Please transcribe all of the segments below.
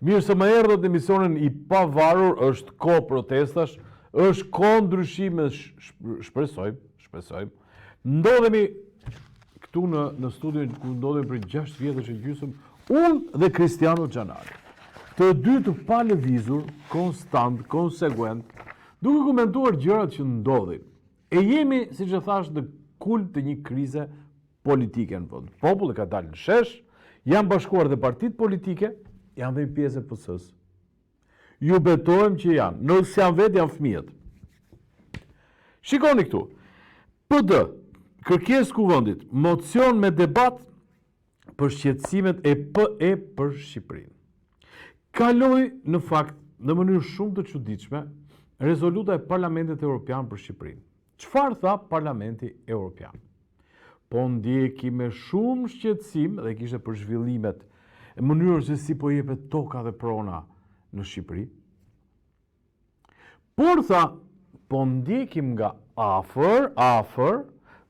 Mirë se më erdhët emisionin I pavarur, është ko protestash, është ko ndryshime, shpresojmë. Ndodhemi këtu në studion ku ndodhemi për 6 vjetësh e gjysmë, unë dhe Cristiano Xhanari. Të dy të palëvizur, konstant, konsekuent, duke komentuar gjërat që ndodhin. E jemi, siç e thash, në kulm të një krize politike në vend. Populli ka dalë në shesh, janë bashkuar dhe partitë politike, janë dhe pjesë e PS-s. Ju betojmë që janë, nëse janë vetë janë fëmijët. Shikoni këtu. PD, kërkesë kuvendit, mocion me debat për shqetësimet e PE për Shqipërinë. Kaloi në fakt në mënyrë shumë të çuditshme rezoluta e Parlamentit Evropian për Shqipërinë. Çfarë tha Parlamenti Evropian? Po ndjeki me shumë shqetësim dhe kishte për zhvillimet e mënyrës se si po jepet toka dhe prona në Shqipëri. Por tha, po ndjekim nga afër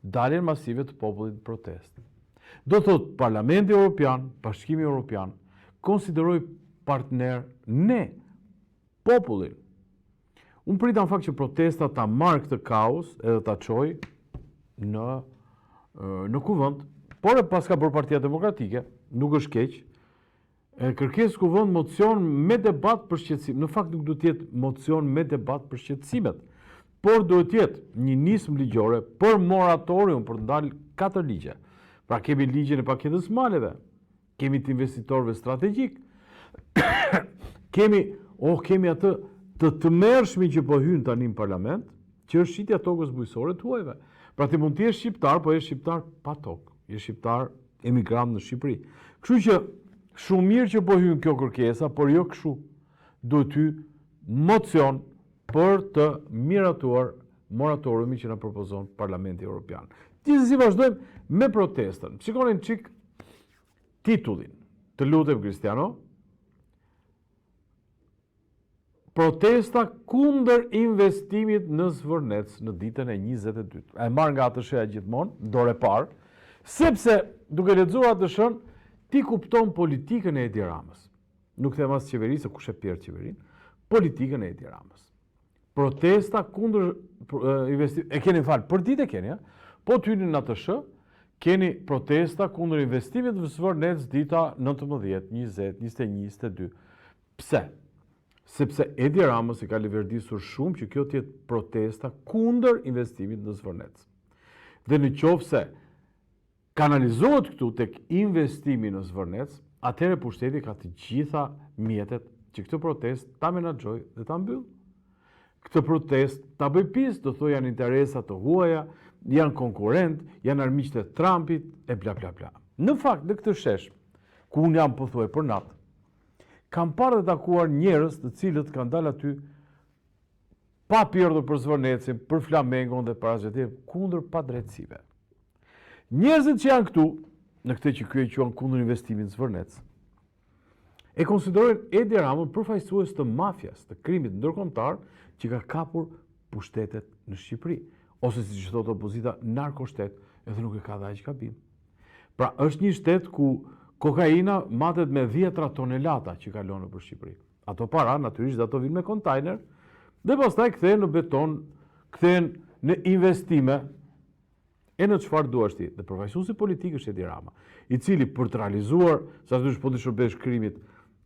daljen masive të popullit në protestë. Do thot Parlamenti Evropian, Bashkimi Evropian konsideroi partner ne popullin. Unë prita në fakt që protesta ta marrë këtë kaos edhe ta çoj në kuvend, por e pas ka bërë Partia Demokratike, nuk është keq. Kërkesë kuvend mocion me debat për shqetësim. Në fakt nuk duhet të jetë mocion me debat për shqetësimet, por duhet të jetë një nismë ligjore për moratorium për të ndalë 4 ligje. Pra kemi ligjin e paketës maleve, kemi të investitorëve strategjik, kemi atë të mërshmi që po hynë tani në parlament, që është shitja tokës bujësore të huajve. Pra ti mund të jesh shqiptar, po jesh shqiptar pa tokë, jesh shqiptar emigrant në Shqipëri. Kështu që shumë mirë që po hynë kjo kërkesa, por jo kështu. Duhet ty mocion për të miratuar moratoriumi që na propozon Parlamenti Evropian. Gjithsesi vazhdojmë me protestën. Shikonin çik titullin. Të lutem Cristiano. Protesta kundër investimit në Zvërnec në ditën e 22. E marr nga atë shëja gjithmonë, dorë parë, sepse duke lexuar atë shën, ti kupton politikën e Edi Ramës. Nuk them as qeverisë, kush e pjerë qeverinë, politikën e Edi Ramës. Protesta kundër investimit, e keni fal, për ditë e keni, ja? Po tyni në atë shë, keni protesta kundër investimit në Zvërnec dita 19, 20, 21, 22. Pse? Sepse Edi Ramës I ka liverdisur shumë që kjo tjetë protesta kundër investimit në Zvërnec. Dhe në qoftë se kanalizohet këtu tek investimi në Zvërnec, atëherë pushteti ka të gjitha mjetet që këtë protest ta menaxhoj dhe ta mbyll. Këtë protest ta bëj pis, do thoj janë interesa të huaja, janë konkurrent, janë armiqtë e Trumpit, e bla bla bla. Në fakt, në këtë shesh, ku unë jam pothuaj për natë, kam parë dhe takuar njerëz të cilët kanë dalë aty pa pjerdhur për Zvërnecin, për Flamengon dhe për asgjë tjetër, kundër padrejtësive. Njerëzit që janë këtu, në këtë që ky e quan kundër investimit në Zvërnec, e konsiderojnë Edi Ramën përfaqësues të mafjas, të krimit ndërkombëtar që ka kapur pushtetet në Shqipëri, ose siç thotë opozita, narkoshtet, edhe nuk e ka dhënë aq gabim. Pra është një shtet ku kokaina matet me 10 tonelata që kalon për Shqipëri. Ato para, natyrisht, ato vinë me kontajner, dhe pastaj kthehen në beton, kthehen në investime, e në çfarë duash ti. Dhe përfaqësuesi politik është Edi Rama, I cili për të realizuar, sa të po të shërbesh krimit,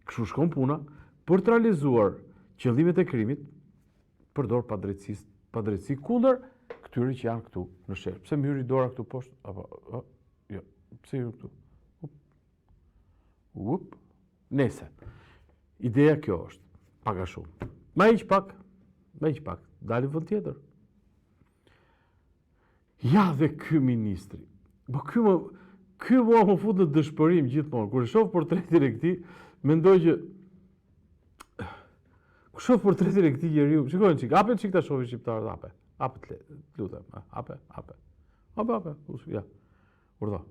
kështu shkon puna, për të realizuar qëllimet e krimit, përdor padrejtësi kundër këtyre që janë këtu në shesh. Pse më hyri dora këtu poshtë? Apo, jo, pse hyri këtu? Nese. Ideja kjo është, pak a shumë. Ma iq pak, dali vend tjetër. Ja dhe ky ministri. Po ky më fut në dëshpërim gjithmonë. Kur e shoh portretin e këtij, mendoj që kur shoh portretin e këtij njeriu, shikojnë çik, hapet çik ta shohë shqiptarët, hape. Hapet, lutem, hape. Hape, ja. Urdhë.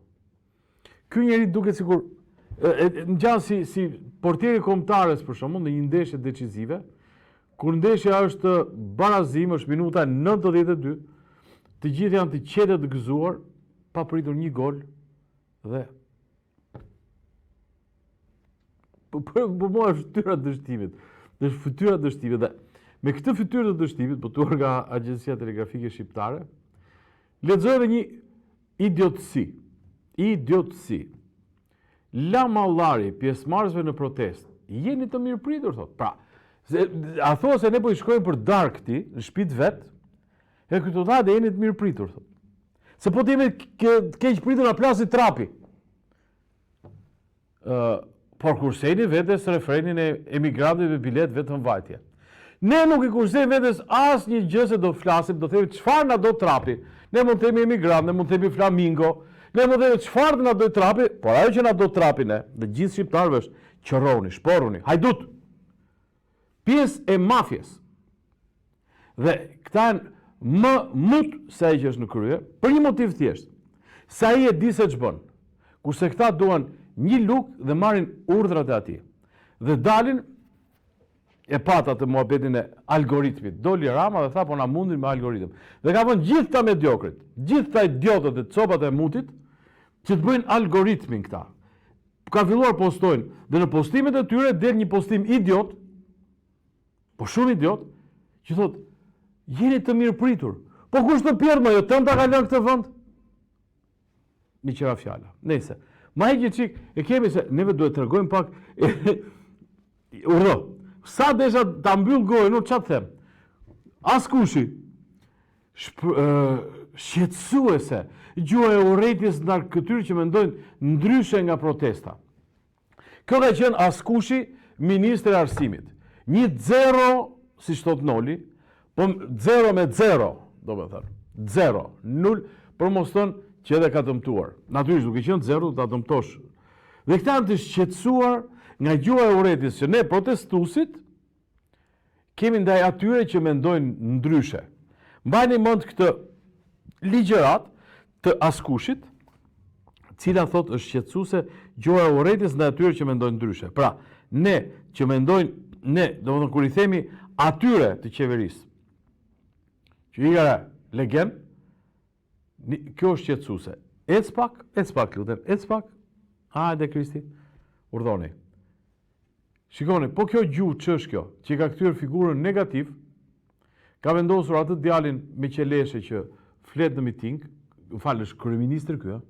Ky njeri duket sikur në gjanë si portieri kombëtarës për shembull në një ndeshje decisive, kur ndeshja është barazim, është minuta 92, të gjithë janë të qetë të gëzuar, pa pritur një gol dhe Për mua është fytyra dështimit. Është fytyra dështimit. Dhe me këtë fytyrë të dështimit, botuar nga Agjencia Telegrafike Shqiptare, lexoj edhe një idiotësi. Idiotësi. La mallari pjesëmarrësve në protestë, jeni të mirëpritur, thot. Pra, a thua se ne po i shkojmë për darkë ti, në shtëpitë vet, e këtu dhe jeni të mirëpritur, thot. Se po të jemi të keq pritur na plasit trapi. Por kursejni vetes refrenin e emigrantëve me bilet vetëm vajtje. Ne nuk i kursejmë vetes as një gjë se do flasim, do themi çfarë na do trapi. Ne mund të themi emigrant, ne mund të themi flamingo, ne mund të themi çfarë na do trapi, por ajo që na do trapi ne, dhe gjithë shqiptarëve është qërroni, shporruni, hajdut. Pjesë e mafjes. Dhe këta janë më mut se ai që është në krye, për një motiv thjesht. Se ai e di se ç'bën. Kurse këta duan një lukë dhe marrin urdhrat e atij. Dhe dalin e pata të muhabetin e algoritmit. Doli Rama dhe tha po na mundin me algoritëm. Dhe ka vënë gjithë ta mediokrit, gjithë ta idiotët e copat e mutit që të bëjnë algoritmin këta. Ka filluar postojnë dhe në postimet e tyre del një postim idiot, po shumë idiot, që thot jeni të mirëpritur. Po kush të pjerë më, jo tënda ka lënë këtë vend? Mi qëra fjala. Nëse, ma e gjithë qik, e kemi se neve duhet të regojmë pak, urdo, sa desha të mbyll gojë, nuk qatë them, as kushi, shqetësuese, gjua e urrejtjes ndar këtyre që mendojnë ndryshe nga protesta. Kjo ka qenë as kushi, ministri i arsimit. Një zero, si thot Noli, po zero me zero, do me thënë, zero, null, për mos thënë që edhe ka dëmtuar. Natyrisht duke qenë zero, ta dëmtosh. Dhe këta janë të shqetësuar nga gjua e urrejtjes që ne protestuesit kemi ndaj atyre që mendojnë ndryshe. Mbajni mend këtë ligjërat të askushit, cila thot është shqetësuese gjua e urrejtjes ndaj atyre që mendojnë ndryshe. Pra, ne që mendojnë, ne, domethënë kur i themi atyre të qeverisë, që i gara legend, kjo është shqetësuese. Ec pak, lutem, ec pak. Hajde Kristi, urdhoni. Shikoni, po kjo gjuhë ç'është kjo, që ka kthyer figurën negativ, ka vendosur atë djalin me qeleshe që flet në miting, falësh kryeministri ky,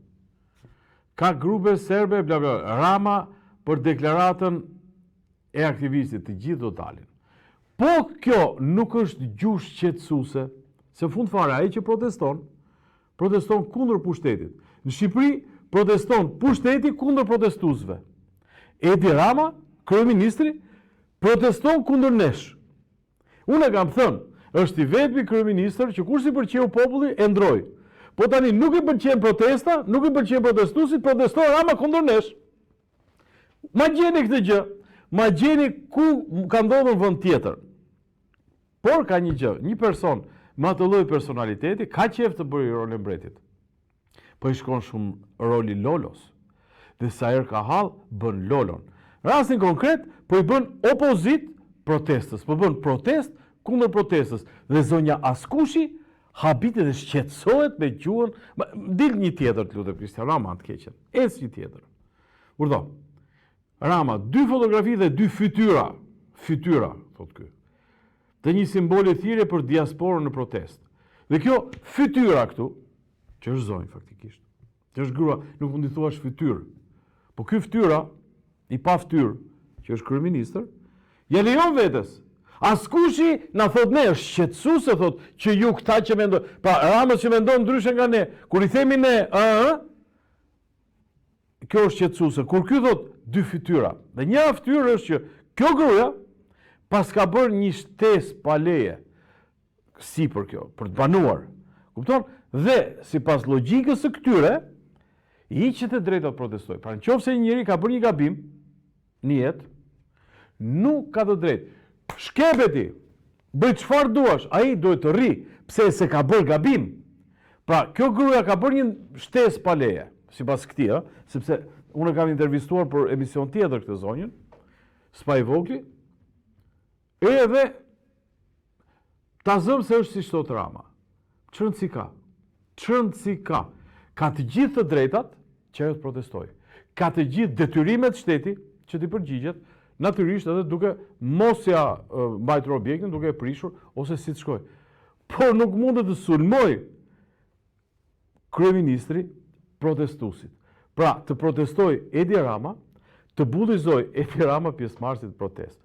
ka grupe serbe, bla bla, Rama për deklaratën e aktivistit, të gjithë do dalin. Po kjo nuk është gjuhë shqetësuese, se fund fare ai që proteston kundër pushtetit. Në Shqipëri proteston pushteti kundër protestuesve. Edi Rama, kryeministri, proteston kundër nesh. Unë e kam thënë, është i vetmi kryeministër që kur si pëlqeu populli e ndroi. Po tani nuk i pëlqen protesta, nuk i pëlqen protestuesit, proteston Rama kundër nesh. Ma gjeni këtë gjë, ma gjeni ku ka ndodhur vend tjetër. Por ka një gjë, një person me atë lloj personaliteti ka qef të bëjë rolin mbretit. Po i shkon shumë roli Lolos. Dhe sa herë ka hall, bën Lolon. Rastin konkret, po i bën opozit protestës, po bën protest kundër protestës. Dhe zonja Askushi habite dhe shqetësohet me gjuhën, dil një tjetër të lutem Kristian Rama të keqen. Ec një tjetër. Urdhë. Rama, 2 fotografi dhe 2 fytyra. Fytyra, thot ky. Dhe një simbol i thirrje për diasporën në protest. Dhe kjo fytyra këtu, që është zonjë faktikisht, që është grua, nuk mund i thuash fytyrë. Po ky fytyra, i pa fytyrë, që është kryeministër, ja lejon vetes. Askushi na thot ne, është shqetësuese thot që ju këta që mendon, pra Ramës që mendon ndryshe nga ne, kur i themi ne, kjo është shqetësuese. Kur ky thot 2 fytyra, dhe një fytyrë është që kjo gruaja pas ka bërë një shtesë pa leje, si për kjo, për të banuar. Kupton? Dhe, si pas logjikës së këtyre, i që të drejta të protestoj. Pra në qoftë se njëri ka bërë një gabim, një jetë, nuk ka të drejtë. Shkepeti, bëj çfarë duash, ai duhet të rri, pse se ka bërë gabim. Pra, kjo gruaja ka bërë një shtesë pa leje, sipas këtij, sepse unë kam intervistuar për emision tjetër këtë zonjën, s'pa i vogli, edhe ta zëm se është si thot Rama. Çrëndsi ka. Çrëndsi ka. Ka të gjithë të drejtat që ajo të protestoj. Ka të gjithë detyrimet shteti që t'i përgjigjet, natyrisht edhe duke mos ja mbajtur objektin, duke e prishur, ose si të shkoj. Por nuk mundet të sulmoj kryeministri protestuesit. Pra, të protestoj Edi Rama, të bullizoj Edi Rama pjesëmarrësit protestë.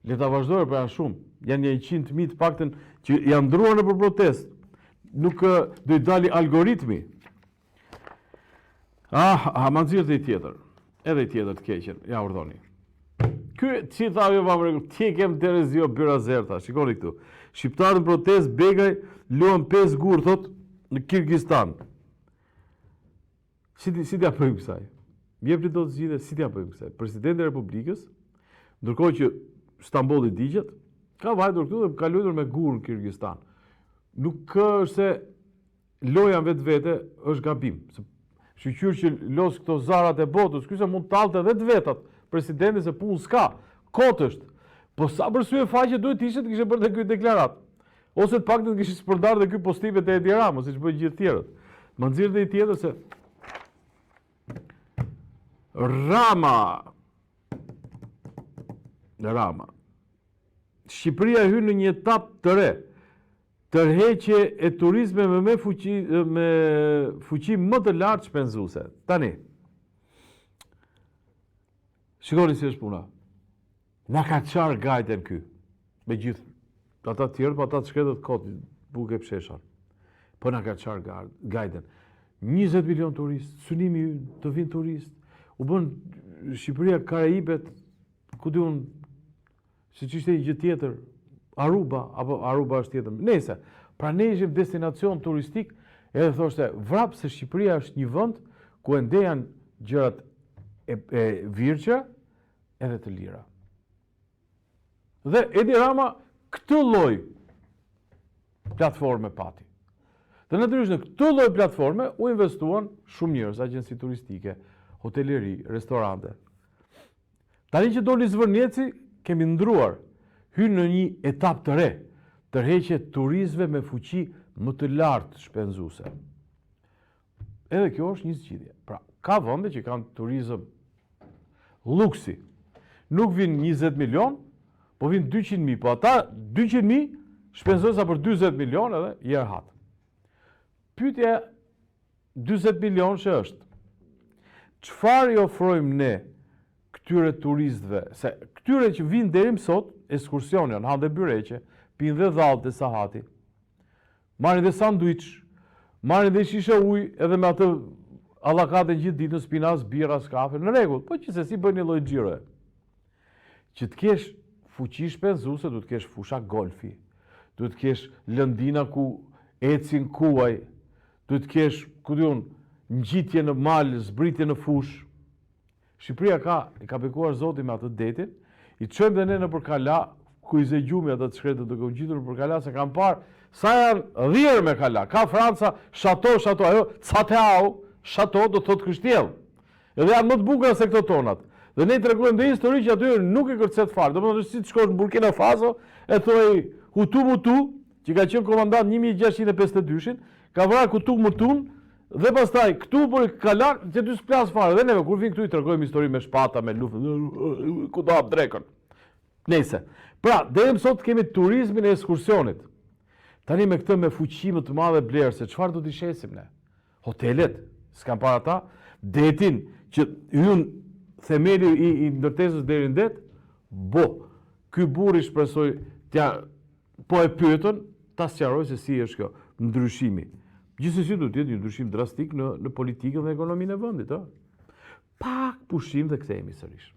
Le ta vazhdojë për janë shumë. Janë 100.000 të paktën që janë ndruar në për protestë. Nuk do i dali algoritmi. Ma nxirr të i tjetër. Edhe i tjetër të keqen. Ja urdhoni. Ky që tha jo vamre, ti kem Terezio Byrazerta. Shikoni këtu. Shqiptarët në protestë Begaj luan 5 gur thot në Kirgjistan. Si t'ja bëjmë kësaj? Mjepri do të zgjidhe, si t'ja bëjmë kësaj? Presidenti e Republikës, ndërkohë që Stambolli digjet, ka vajtur këtu dhe ka luajtur me gur në Kirgjistan. Nuk është se loja vetvete është gabim. Shqyqyr që los këto zarat e botës, ky se mund të talte vetat presidenti se punë s'ka, kot është. Po sa përsye faqe duhet ishte të kishe bërë dhe ky deklarat. Ose të paktën të kishe spërndar dhe ky postime të Edi Rama, siç bëjnë gjithë tjerët. Më nxirr dhe i tjetër se Rama. Shqipëria hyn në një etapë të re. Tërheqje e turizme me fuqi më të lartë shpenzuese. Tani. Shikoni si është puna. Na ka qarë gajten ky. Me gjithë ata të tjerë, po ata të shkretët kotë, buke psheshan. Po na ka qarë gajten. 20 milion turist, synimi të vinë turist. U bën Shqipëria Karaibet, ku di unë, si që ishte i gjë tjetër, Aruba, apo Aruba është tjetër. Nese, pra ne ishim destinacion turistik, edhe thoshte, vrap se Shqipëria është një vend ku ende janë gjërat e virgja edhe të lira. Dhe Edi Rama këtë lloj platforme pati. Dhe natyrisht në këtë lloj platforme u investuan shumë njerëz, agjenci turistike, hoteleri, restorante. Tani që doli Zvërnjeci, kemi ndruar, hyn në një etapë të re, tërheqje turizve me fuqi më të lartë shpenzuese. Edhe kjo është një zgjidhje. Pra, ka vende që kanë turizëm luksi. Nuk vinë 20 milion, po vinë 200.000, po ata 200.000 shpenzojnë sa për 20 milion edhe jërë hatë. Pyetja 20 milion që është, çfarë i ofrojmë ne këtyre turistëve, se këtyre që vinë deri më sot, ekskursion janë, hanë dhe byreqe, pinë dhe dhallë të sahati, marrin dhe sanduiç, marrin dhe shishe ujë, edhe me atë allakate gjithë ditën, spinas, bira, kafe, në rregull, po që se si bëjnë një lloj xhiroje. Që të kesh fuqi shpenzuese, duhet të kesh fusha golfi, duhet të kesh lëndina ku ecin kuaj, duhet të kesh, ku diun, ngjitje në mal, zbritje në fush. Shqipëria ka bekuar Zoti me atë detin, i çojmë dhe ne në përkala, ku i zegjumi ata të shkretët duke u ngjitur në përkala, se kam parë sa janë dhirë me kala. Ka Franca, shato, ajo, cateau, shato do thot kështjell. Edhe janë më të bukura se këto tonat. Dhe ne tregojmë dhe histori që aty nuk e kërcet fare. Domethënë si të shkosh në Burkina Faso, e thoi Hutu Mutu, që ka qenë komandant 1652-shin, ka vrarë Kutuk Mutun, dhe pastaj këtu për kalar, që ty s'plas fare. Dhe neve, kur vinë këtu i tregojmë histori me shpata, me luftë, ku do hap drekën. Nese. Pra, deri sot kemi turizmin e ekskursionit. Tani me këtë me fuqi më të madhe blerëse, çfarë do t'i shesim ne? Hotelet, s'kan para ata, detin që hyn themeli i ndërtesës deri në det, ky burr i shpresoj po e pyetën, ta sqaroj se si është kjo ndryshimi. Gjithsesi do të jetë një ndryshim drastik në politikën dhe ekonominë e vendit, ë. Pak pushim dhe kthehemi sërish.